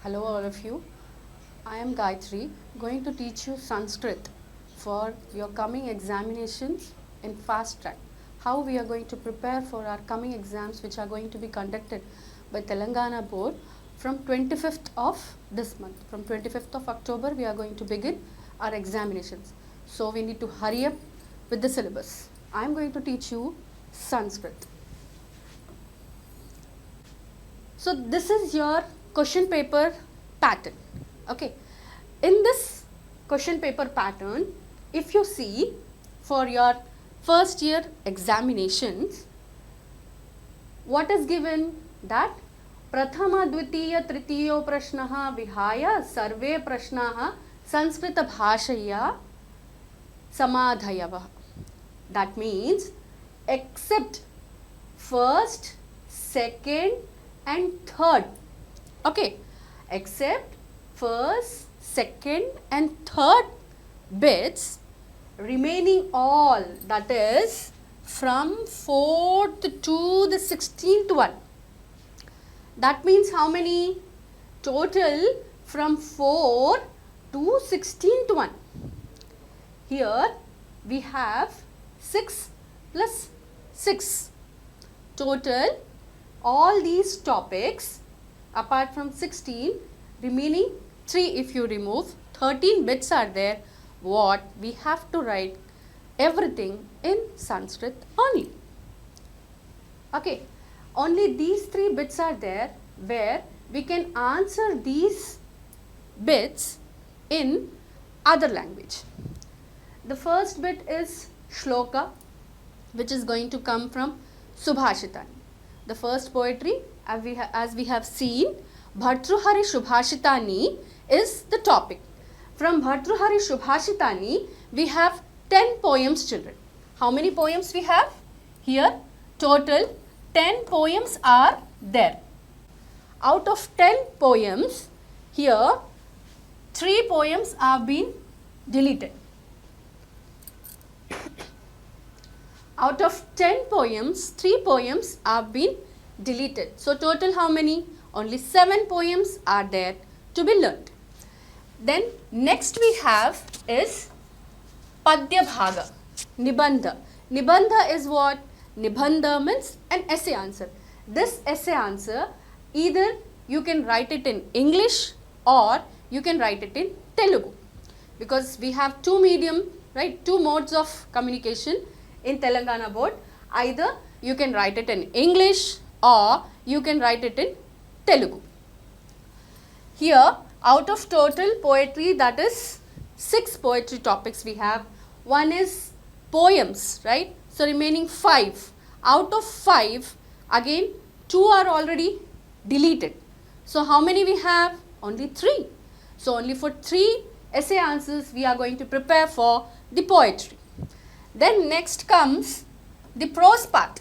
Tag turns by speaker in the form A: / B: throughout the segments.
A: Hello all of you. I am Gayatri, going to teach you Sanskrit for your coming examinations in fast track. How we are going to prepare for our coming exams which are going to be conducted by Telangana Board from 25th of this month. From 25th of October we are going to begin our examinations. So we need to hurry up with the syllabus. I am going to teach you Sanskrit. So this is your question paper pattern. Okay. In this question paper pattern, if you see for your first year examinations, what is given? That Prathama, Dvitiya, Tritiyo Prashnaha Vihaya Sarve Prashnaha Sanskrita Bhashaya Samadhayava. That means except first, second and third. Okay, except first, second and third bits, remaining all, that is from 4th to the 16th one. That means how many? Total from 4 to 16th one. Here we have 6 plus 6. Total all these topics apart from 16, remaining 3 if you remove, 13 bits are there. What we have to write everything in Sanskrit only. Okay, only these 3 bits are there where we can answer these bits in other language. The first bit is shloka, which is going to come from Subhashitani. The first poetry, as we have seen, Bhartruhari Subhashitani is the topic. From Bhartruhari Subhashitani, we have 10 poems, children. How many poems we have? Here, total 10 poems are there. Out of 10 poems, here 3 poems have been deleted. Out of 10 poems, 3 poems have been deleted. So total how many? Only 7 poems are there to be learnt. Then next we have is Padya Bhaga, Nibandha. Nibandha is what? Nibandha means an essay answer. This essay answer, either you can write it in English or you can write it in Telugu. Because we have two medium, right? Two modes of communication in Telangana Board. Either you can write it in English or you can write it in Telugu. Here, out of total poetry, that is 6 poetry topics we have. One is poems, right? So remaining 5. Out of 5, again 2 are already deleted. So how many we have? Only 3. So only for 3 essay answers we are going to prepare for the poetry. Then next comes the prose part.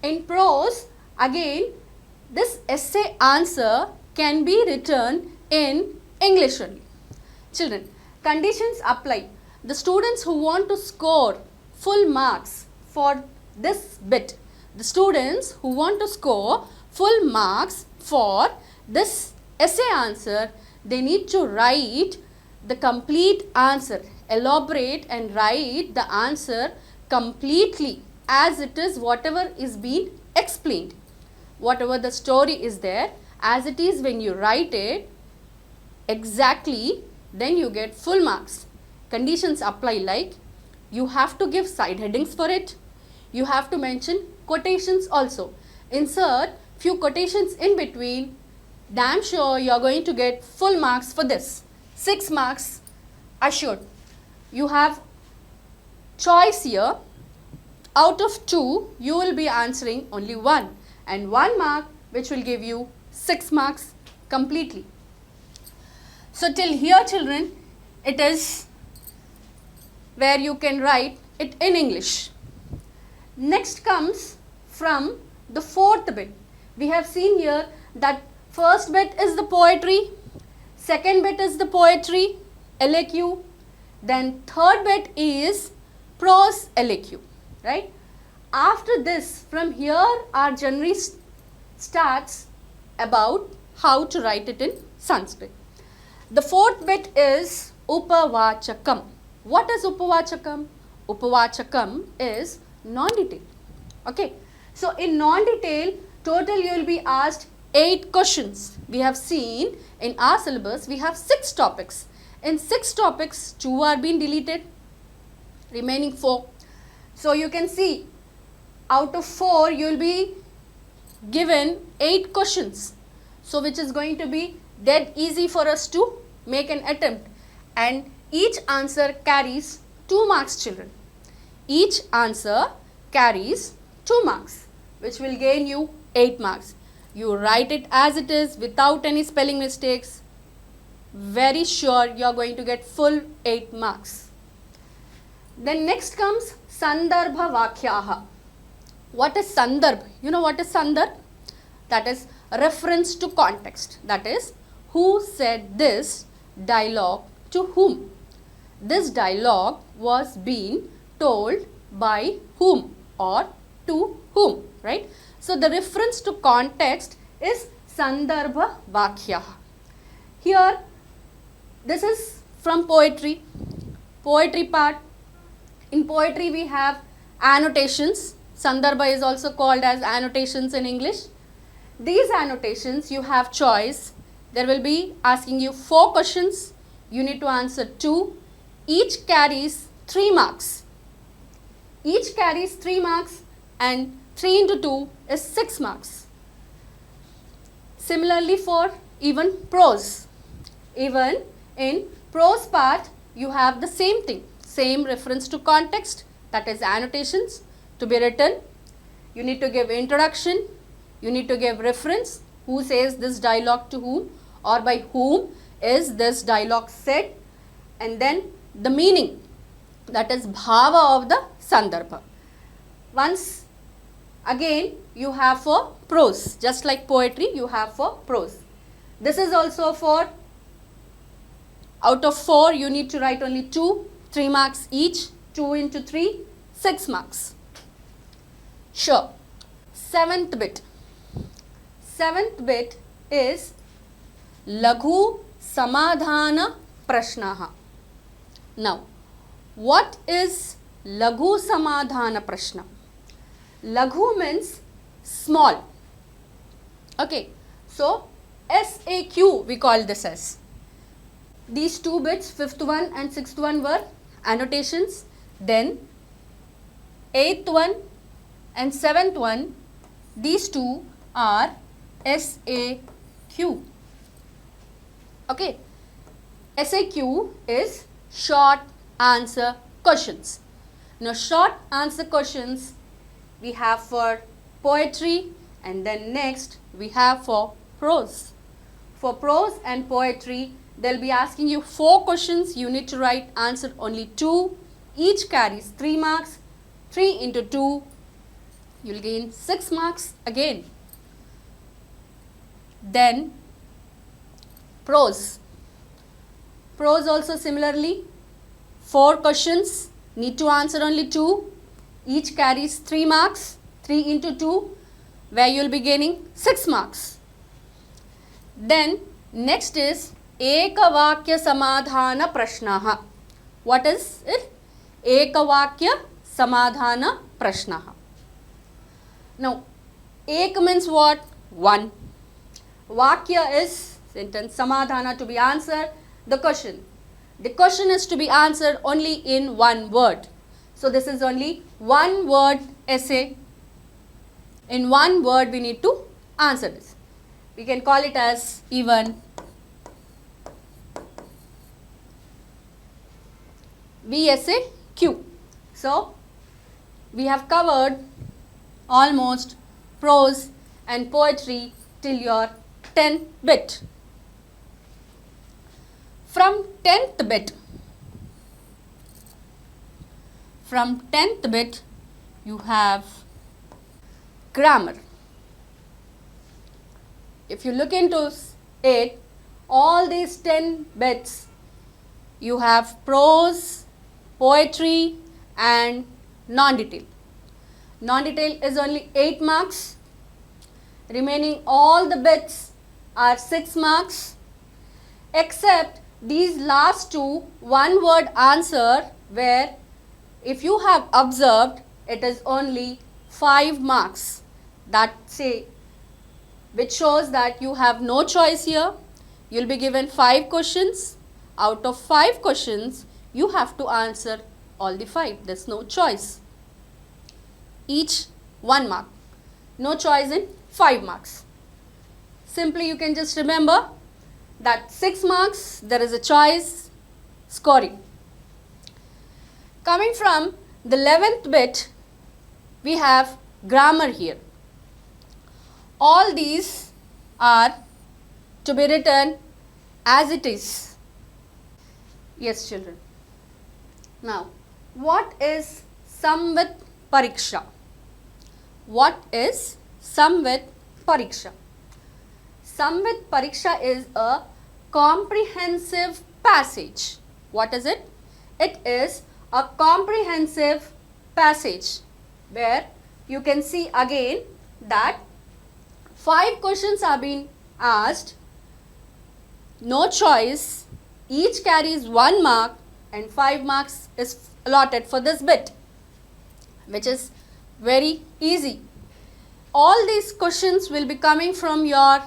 A: In prose, again, this essay answer can be written in English only. Children, conditions apply. The students who want to score full marks for this bit, the students who want to score full marks for this essay answer, they need to write the complete answer. Elaborate and write the answer completely as it is, whatever is being explained. Whatever the story is there, as it is when you write it exactly, then you get full marks. Conditions apply like you have to give side headings for it. You have to mention quotations also. Insert few quotations in between. Damn sure you are going to get full marks for this. 6 marks assured. You have choice here. Out of 2, you will be answering only 1 and 1 mark, which will give you 6 marks completely. So till here, children, it is where you can write it in English. Next comes from the 4th bit. We have seen here that first bit is the poetry, second bit is the poetry, LAQ, then third bit is prose LAQ, right? After this, from here our journey starts about how to write it in Sanskrit. The fourth bit is Upavachakam. What is Upavachakam? Upavachakam is non-detail. Okay. So in non-detail, total you will be asked 8 questions. We have seen in our syllabus, we have 6 topics. In 6 topics, 2 are being deleted, remaining 4. So you can see, out of 4, you will be given 8 questions. So which is going to be dead easy for us to make an attempt. And each answer carries 2 marks, children. Each answer carries 2 marks, which will gain you 8 marks. You write it as it is without any spelling mistakes. Very sure you are going to get full 8 marks. Then next comes Sandarbha Vakhyaha. What is Sandarbh? You know what is Sandarbh? That is reference to context. That is, who said this dialogue to whom? This dialogue was being told by whom or to whom, right? So the reference to context is Sandarbha Vakhyaha. Here, this is from poetry part. In poetry we have annotations. Sandarbha is also called as annotations in English. These annotations you have choice. There will be asking you 4 questions. You need to answer 2. Each carries 3 marks. Each carries 3 marks and 3 into 2 is 6 marks. Similarly for even prose. Even in prose part you have the same thing. Same reference to context, that is annotations to be written. You need to give introduction. You need to give reference. Who says this dialogue to whom or by whom is this dialogue said, and then the meaning, that is bhava of the Sandarbha. Once again you have for prose, just like poetry you have for prose. This is also for, out of 4 you need to write only 2, 3 marks each, 2 into 3, 6 marks. Sure. 7th bit. 7th bit is Laghu Samadhana Prashnaha. Now, what is Laghu Samadhana Prashna? Laghu means small. Okay, so SAQ we call this as. These 2 bits, 5th one and 6th one were annotations. Then 8th one and 7th one, these 2 are SAQ. Okay, SAQ is short answer questions. Now short answer questions we have for poetry, and then next we have for prose. For prose and poetry, they'll be asking you 4 questions. You need to write answer only 2. Each carries 3 marks. 3 into 2, you'll gain 6 marks again. Then prose. Prose also similarly, 4 questions, need to answer only 2. Each carries 3 marks. 3 into 2, where you'll be gaining 6 marks. Then next is Ekavakya Samadhana Prashnaha. What is it? Ekavakya Samadhana Prashnaha. Now, Ek means what? 1. Vakya is sentence, Samadhana to be answered, the question. The question is to be answered only in 1 word. So this is only 1 word essay. In 1 word we need to answer this. We can call it as even VSAQ. So we have covered almost prose and poetry till your 10th bit. From 10th bit, you have grammar. If you look into it, all these 10 bits, you have prose, poetry and non-detail. Non-detail is only 8 marks. Remaining all the bits are 6 marks, except these last two one word answer, where if you have observed it is only 5 marks, which shows that you have no choice here. You will be given 5 questions. Out of 5 questions, you have to answer all the 5. There is no choice. Each 1 mark. No choice in 5 marks. Simply you can just remember that 6 marks, there is a choice scoring. Coming from the 11th bit, we have grammar here. All these are to be written as it is. Yes, children. Now, what is Samvit Pariksha? What is Samvit Pariksha? Samvit Pariksha is a comprehensive passage. What is it? It is a comprehensive passage where you can see again that 5 questions are being asked, no choice, each carries 1 mark and 5 marks is allotted for this bit, which is very easy. All these questions will be coming from your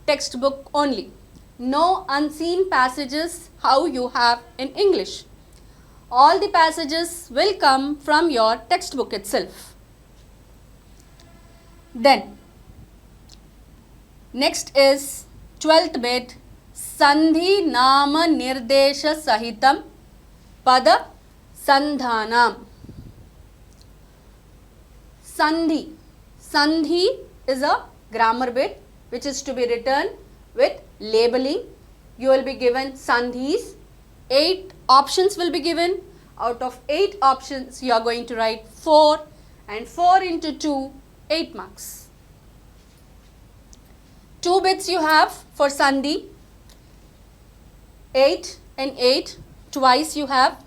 A: textbook only. No unseen passages how you have in English. All the passages will come from your textbook itself. Then, next is 12th bit, Sandhi Nama Nirdesha Sahitam Pada Sandhanam. Sandhi. Sandhi is a grammar bit which is to be written with labeling. You will be given sandhis. 8 options will be given. Out of 8 options, you are going to write 4, and 4 into 2, 8 marks. 2 bits you have for sandhi. 8 and 8, twice you have.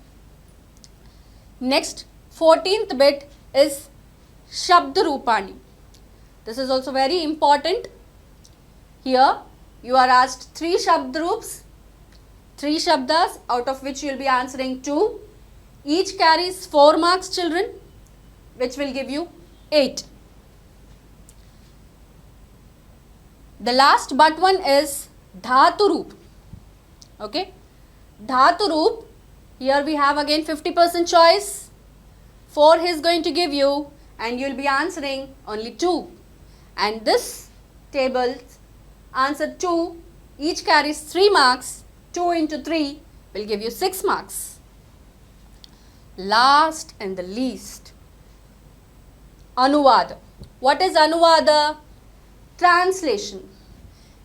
A: Next, 14th bit is Shabd Rupani. This is also very important. Here you are asked 3 Shabd Roops, 3 Shabdas, out of which you will be answering 2. Each carries 4 marks, children, which will give you 8. The last but one is Dhatu Roop. Okay. Dhatu Roop, here we have again 50% choice. 4 he is going to give you and you will be answering only 2. And this table, answer 2, each carries 3 marks. 2 into 3 will give you 6 marks. Last and the least, Anuvada. What is Anuvada? Translation.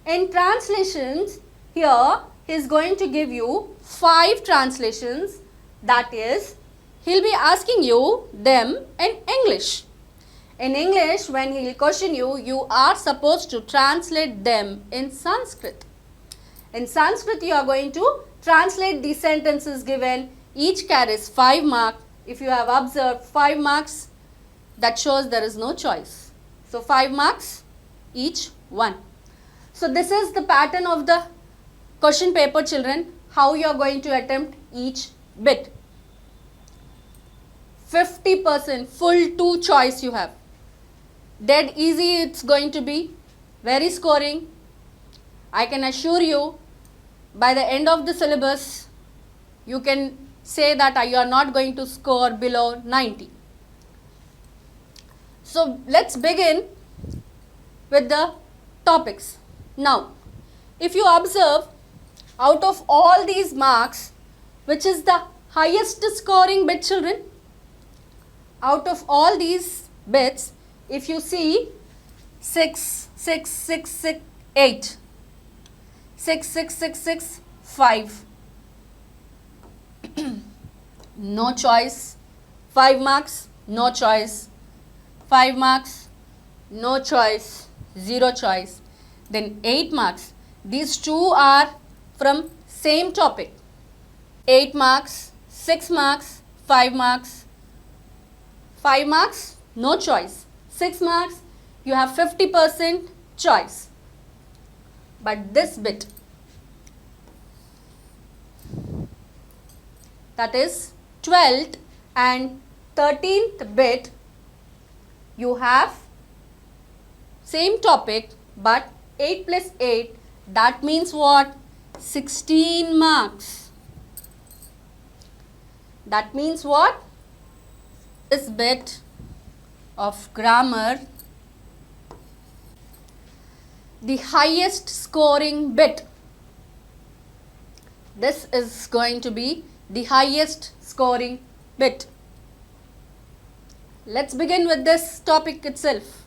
A: In translations, here he is going to give you 5 translations. That is, he will be asking you them in English. In English, when he will question you, you are supposed to translate them in Sanskrit. In Sanskrit, you are going to translate these sentences given. Each carries 5 marks. If you have observed 5 marks, that shows there is no choice. So 5 marks, each 1. So this is the pattern of the question paper, children, how you are going to attempt each bit. 50% full 2 choice you have. Dead easy it's going to be, very scoring. I can assure you, by the end of the syllabus, you can say that you are not going to score below 90. So let's begin with the topics. Now, if you observe, out of all these marks, which is the highest scoring bit, children? Out of all these bits, if you see 6, 6, 6, 6, 8, 6, 6, 6, 6, 5. No choice. 5 marks, no choice. 5 marks, no choice, 0 choice. Then 8 marks. These 2 are from same topic. 8 marks, 6 marks, 5 marks. 5 marks, no choice. 6 marks, you have 50% choice. but this bit, that is 12th and 13th bit, you have same topic but 8 plus 8, that means what? 16 marks. That means what? This bit of grammar, the highest scoring bit. This is going to be the highest scoring bit. Let's begin with this topic itself.